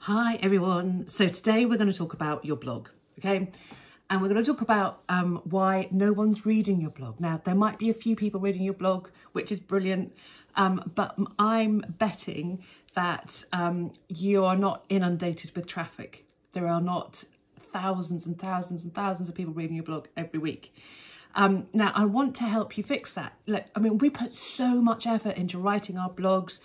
Hi everyone. So today we're going to talk about your blog, okay? And we're going to talk about why no one's reading your blog. Now, there might be a few people reading your blog, which is brilliant, but I'm betting that you are not inundated with traffic. There are not thousands and thousands and thousands of people reading your blog every week. Now, I want to help you fix that. Look, I mean, we put so much effort into writing our blogs.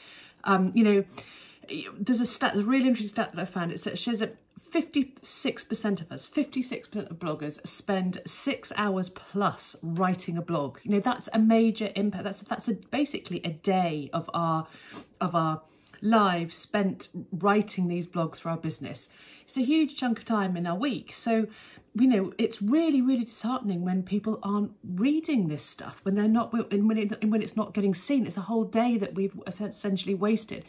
There's a really interesting stat that I found. It shows that 56% of us, 56% of bloggers spend 6 hours plus writing a blog. You know, that's a major impact. That's basically a day of our lives spent writing these blogs for our business. It's a huge chunk of time in our week. So, you know, it's really, really disheartening when people aren't reading this stuff, when they're not, when it's not getting seen. It's a whole day that we've essentially wasted.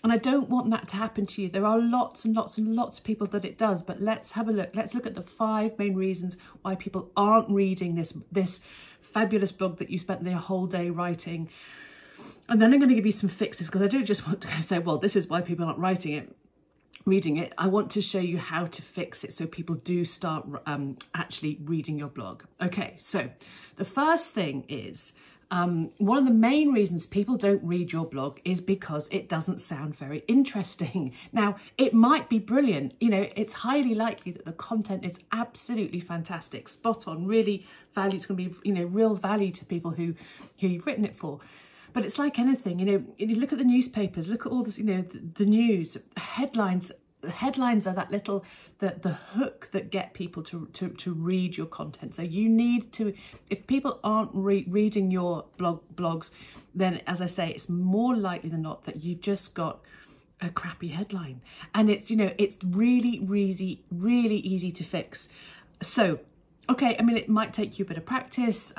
And I don't want that to happen to you. There are lots and lots and lots of people that it does, but let's have a look. Let's look at the 5 main reasons why people aren't reading this fabulous blog that you spent the whole day writing. And then I'm going to give you some fixes, because I don't just want to say, well, this is why people aren't reading it. I want to show you how to fix it so people do start actually reading your blog. Okay, so the first thing is, one of the main reasons people don't read your blog is because it doesn't sound very interesting. Now, it might be brilliant. You know, it's highly likely that the content is absolutely fantastic, spot on, really value. It's going to be, you know, real value to people who you've written it for. But it's like anything, you know, you look at the newspapers, look at all this, you know, the news, headlines. The headlines are that little, the hook that get people to read your content. So you need to, if people aren't reading your blogs, then as I say, it's more likely than not that you've just got a crappy headline. And it's, you know, it's really easy to fix. So, okay, I mean, it might take you a bit of practice,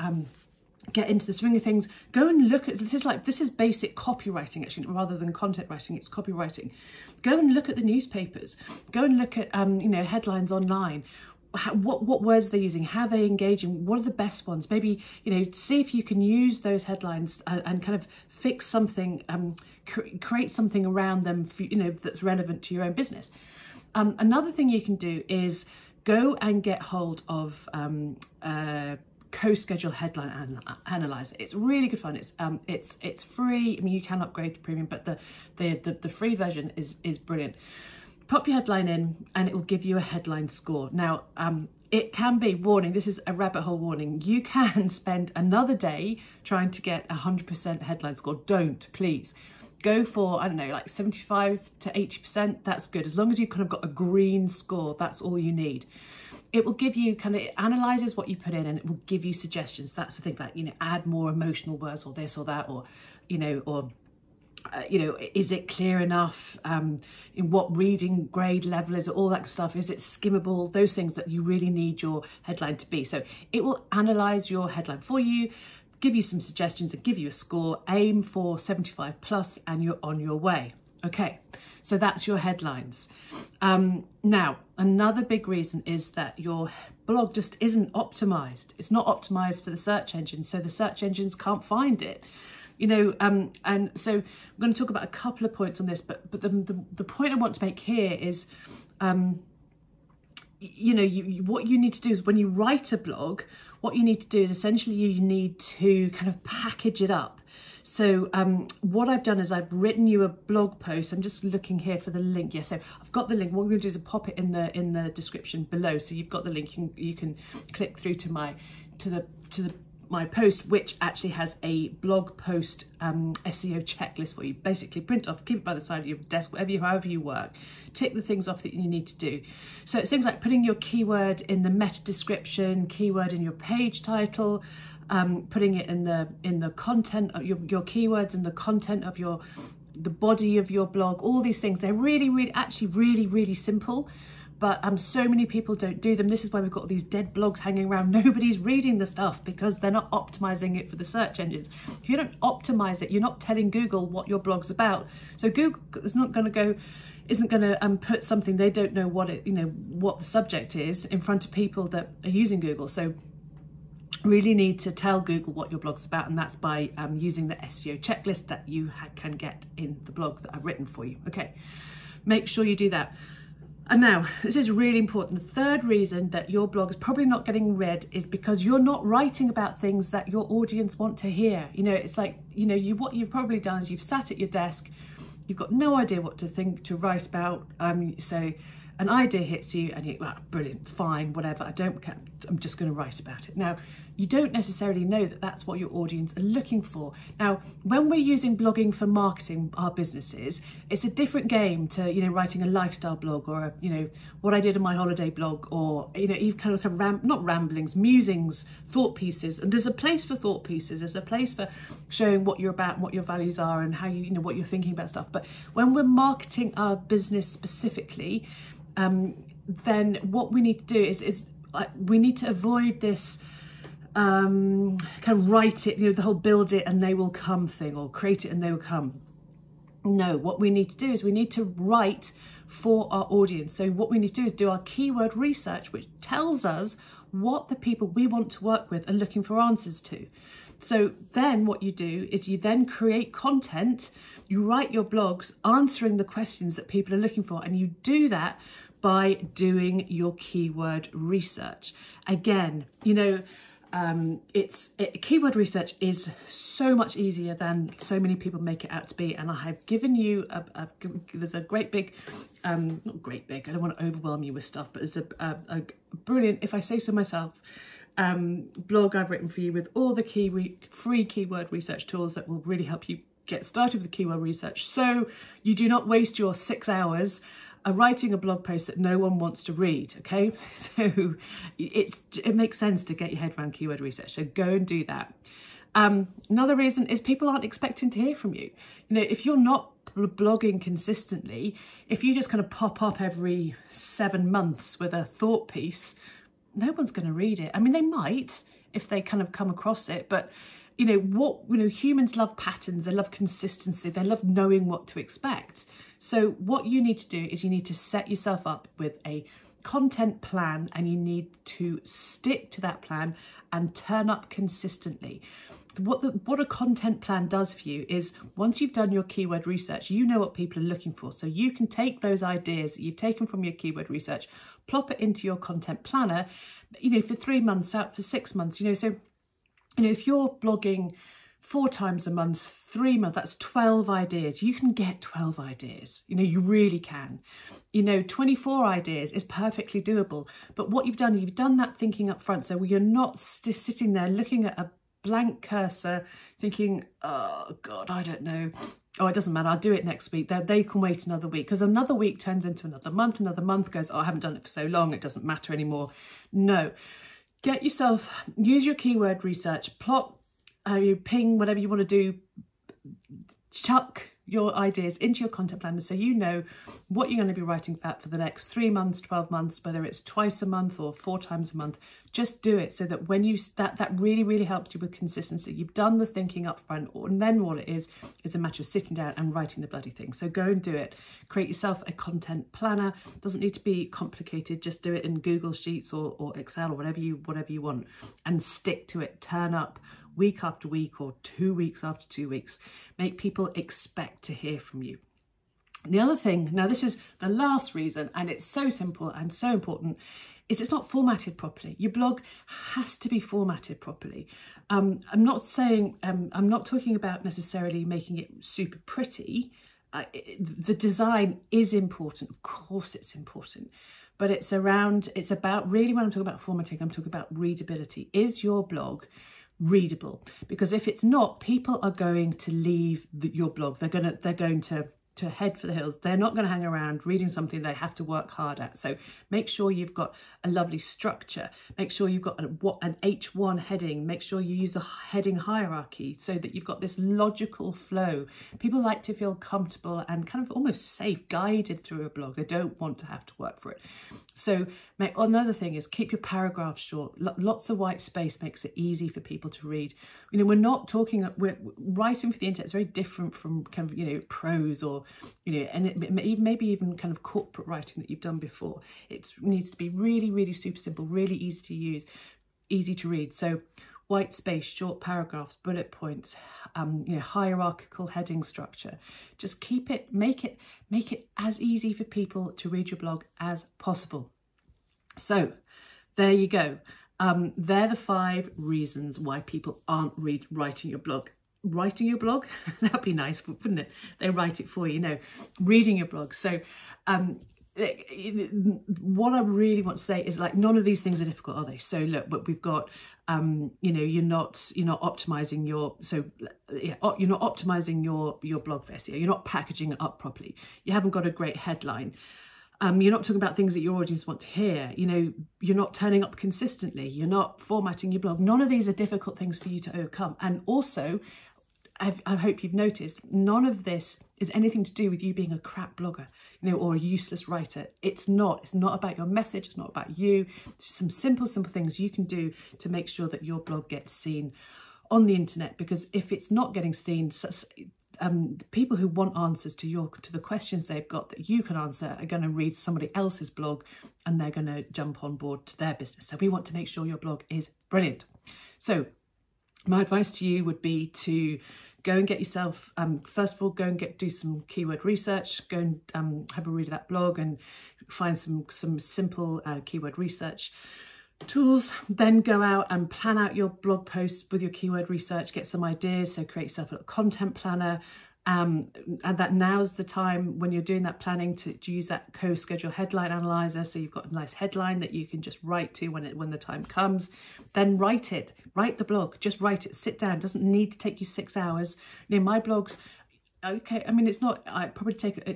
get into the swing of things. Go and look at this is basic copywriting, actually, rather than content writing. It's copywriting. Go and look at the newspapers. Go and look at you know, headlines online. What words they're using, how they're engaging, what are the best ones. Maybe, you know, see if you can use those headlines and kind of fix something, create something around them for, you know, that's relevant to your own business. Another thing you can do is go and get hold of Co-Schedule Headline Analyzer. It's really good fun. It's free. I mean, you can upgrade to premium, but the free version is brilliant. Pop your headline in and it will give you a headline score. Now, it can be, warning, this is a rabbit hole warning, you can spend another day trying to get 100% headline score. Don't, please. Go for, I don't know, like 75 to 80%. That's good. As long as you've kind of got a green score, that's all you need. It will give you it analyzes what you put in, and it will give you suggestions. That's the thing, like, you know, add more emotional words or this or that, or, you know, is it clear enough? In what reading grade level is it? All that stuff. Is it skimmable? Those things that you really need your headline to be. So it will analyze your headline for you, give you some suggestions and give you a score. Aim for 75 plus and you're on your way. Okay, so that's your headlines. Now, another big reason is that your blog just isn't optimized. It's not optimized for the search engines, so the search engines can't find it. You know, and so I'm going to talk about a couple of points on this, but the point I want to make here is, you know, what you need to do is when you write a blog, what you need to do is essentially you need to kind of package it up. So what I've done is I've written you a blog post. I'm just looking here for the link. Yeah, so I've got the link. What we're going to do is pop it in the description below. So you've got the link. You can click through to my post, which actually has a blog post SEO checklist for you. Basically, print off, keep it by the side of your desk, however you work. Tick the things off that you need to do. So it's things like putting your keyword in the meta description, keyword in your page title, putting it in the content of your keywords and the content of the body of your blog. All these things, they're really simple. But so many people don't do them. This is why we've got these dead blogs hanging around. Nobody's reading the stuff because they're not optimizing it for the search engines. If you don't optimize it, you're not telling Google what your blog's about. So Google isn't going to put something they don't know what the subject is in front of people that are using Google. So really need to tell Google what your blog's about, and that's by using the SEO checklist that you can get in the blog that I've written for you. Okay, make sure you do that. And now, this is really important. The third reason that your blog is probably not getting read is because you're not writing about things that your audience want to hear. You know, it's like, you know, what you've probably done is you've sat at your desk, you've got no idea what to write about. So an idea hits you and you're like, brilliant, fine, whatever, I don't care, I'm just going to write about it. Now, you don't necessarily know that that's what your audience are looking for. Now, when we're using blogging for marketing our businesses, it's a different game to, you know, writing a lifestyle blog or, a, you know, what I did in my holiday blog, or, you know, even kind of not ramblings, musings, thought pieces. And there's a place for thought pieces. There's a place for showing what you're about, and what your values are, and how you know, what you're thinking about stuff. But when we're marketing our business specifically, then what we need to do is we need to avoid this kind of write it, you know, the whole build it and they will come thing, or create it and they will come. No, what we need to do is we need to write for our audience. So what we need to do is do our keyword research, which tells us what the people we want to work with are looking for answers to. So then what you do is you then create content, you write your blogs answering the questions that people are looking for, and you do that by doing your keyword research. Again, you know, keyword research is so much easier than so many people make it out to be. And I have given you there's a great big, not great big, I don't want to overwhelm you with stuff, but there's a brilliant, if I say so myself, blog I've written for you with all the free keyword research tools that will really help you get started with the keyword research, so you do not waste your 6 hours writing a blog post that no one wants to read. Okay, so it makes sense to get your head around keyword research, so go and do that. Another reason is people aren't expecting to hear from you. You know, if you're not blogging consistently, if you just kind of pop up every 7 months with a thought piece, no one's going to read it. I mean, they might if they kind of come across it, but you know, humans love patterns, they love consistency, they love knowing what to expect. So what you need to do is you need to set yourself up with a content plan, and you need to stick to that plan and turn up consistently. What a content plan does for you is, once you've done your keyword research, you know what people are looking for. So you can take those ideas that you've taken from your keyword research, plop it into your content planner, you know, for 3 months, out for 6 months, you know. So, you know, if you're blogging 4 times a month, 3 months, that's 12 ideas. You can get 12 ideas. You know, you really can. You know, 24 ideas is perfectly doable. But what you've done is you've done that thinking up front. So you're not sitting there looking at a blank cursor thinking, oh God, I don't know. Oh, it doesn't matter, I'll do it next week. They can wait another week, because another week turns into another month goes, oh, I haven't done it for so long, it doesn't matter anymore. No. Get yourself, use your keyword research, plot, you ping, whatever you want to do, chuck your ideas into your content planner so you know what you're going to be writing about for the next 3 months, 12 months, whether it's twice a month or 4 times a month. Just do it so that when you start, that really, really helps you with consistency. You've done the thinking up front, and then all it is a matter of sitting down and writing the bloody thing. So go and do it. Create yourself a content planner. Doesn't need to be complicated. Just do it in Google Sheets or Excel or whatever you want, and stick to it. Turn up week after week or 2 weeks after 2 weeks. Make people expect to hear from you. The other thing, now this is the last reason, and it's so simple and so important, is it's not formatted properly. Your blog has to be formatted properly. I'm not talking about necessarily making it super pretty. The design is important, of course it's important, but it's about really, when I'm talking about formatting, I'm talking about readability. Is your blog readable? Because if it's not, people are going to leave your blog. They're going to head for the hills. They're not going to hang around reading something they have to work hard at. So make sure you've got a lovely structure. Make sure you've got an H1 heading. Make sure you use a heading hierarchy so that you've got this logical flow. People like to feel comfortable and kind of almost safe, guided through a blog. They don't want to have to work for it. So another thing is keep your paragraphs short. Lots of white space makes it easy for people to read. You know, we're writing for the internet is very different from kind of, you know, prose or, you know, and maybe even kind of corporate writing that you've done before. It needs to be really, really super simple, really easy to use. easy to read. So white space, short paragraphs, bullet points, you know, hierarchical heading structure. Just keep it, make it as easy for people to read your blog as possible. So there you go. They're the 5 reasons why people aren't writing your blog. Writing your blog, that'd be nice, wouldn't it? They write it for you, no, reading your blog. So what I really want to say is, like, none of these things are difficult, are they? So look, but we've got, you know, you're not optimizing your, you're not optimizing your blog for SEO. You're not packaging it up properly. You haven't got a great headline. You're not talking about things that your audience want to hear. You know, you're not turning up consistently. You're not formatting your blog. None of these are difficult things for you to overcome. And also, I hope you've noticed, none of this is anything to do with you being a crap blogger, you know, or a useless writer. It's not about your message. It's not about you. It's just some simple things you can do to make sure that your blog gets seen on the internet. Because if it's not getting seen, people who want answers to the questions they've got that you can answer are going to read somebody else's blog, and they're going to jump on board to their business. So we want to make sure your blog is brilliant. So my advice to you would be to go and get yourself, first of all, go and do some keyword research, go and have a read of that blog and find some simple keyword research tools. Then go out and plan out your blog posts with your keyword research, get some ideas. So create yourself a content planner. And that now's the time when you're doing that planning to use that co-schedule headline analyzer. So you've got a nice headline that you can just write to when the time comes. Then write the blog, just write it, sit down. It doesn't need to take you 6 hours. You know, my blogs, okay, I mean, it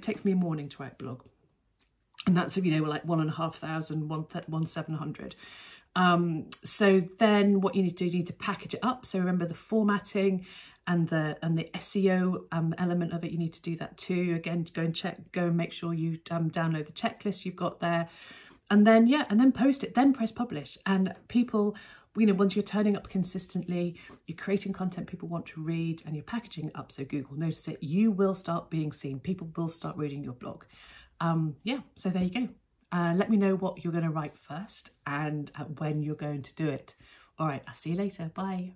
takes me a morning to write a blog. And that's, you know, like 1,500, 700. So then what you need to do is you need to package it up. So remember the formatting and the SEO element of it. You need to do that too. Again, go and make sure you download the checklist you've got there. And then, and then post it, then press publish. And people, you know, once you're turning up consistently, you're creating content people want to read, and you're packaging it up so Google notice it, you will start being seen. People will start reading your blog. So there you go. Let me know what you're going to write first and when you're going to do it. All right, I'll see you later. Bye.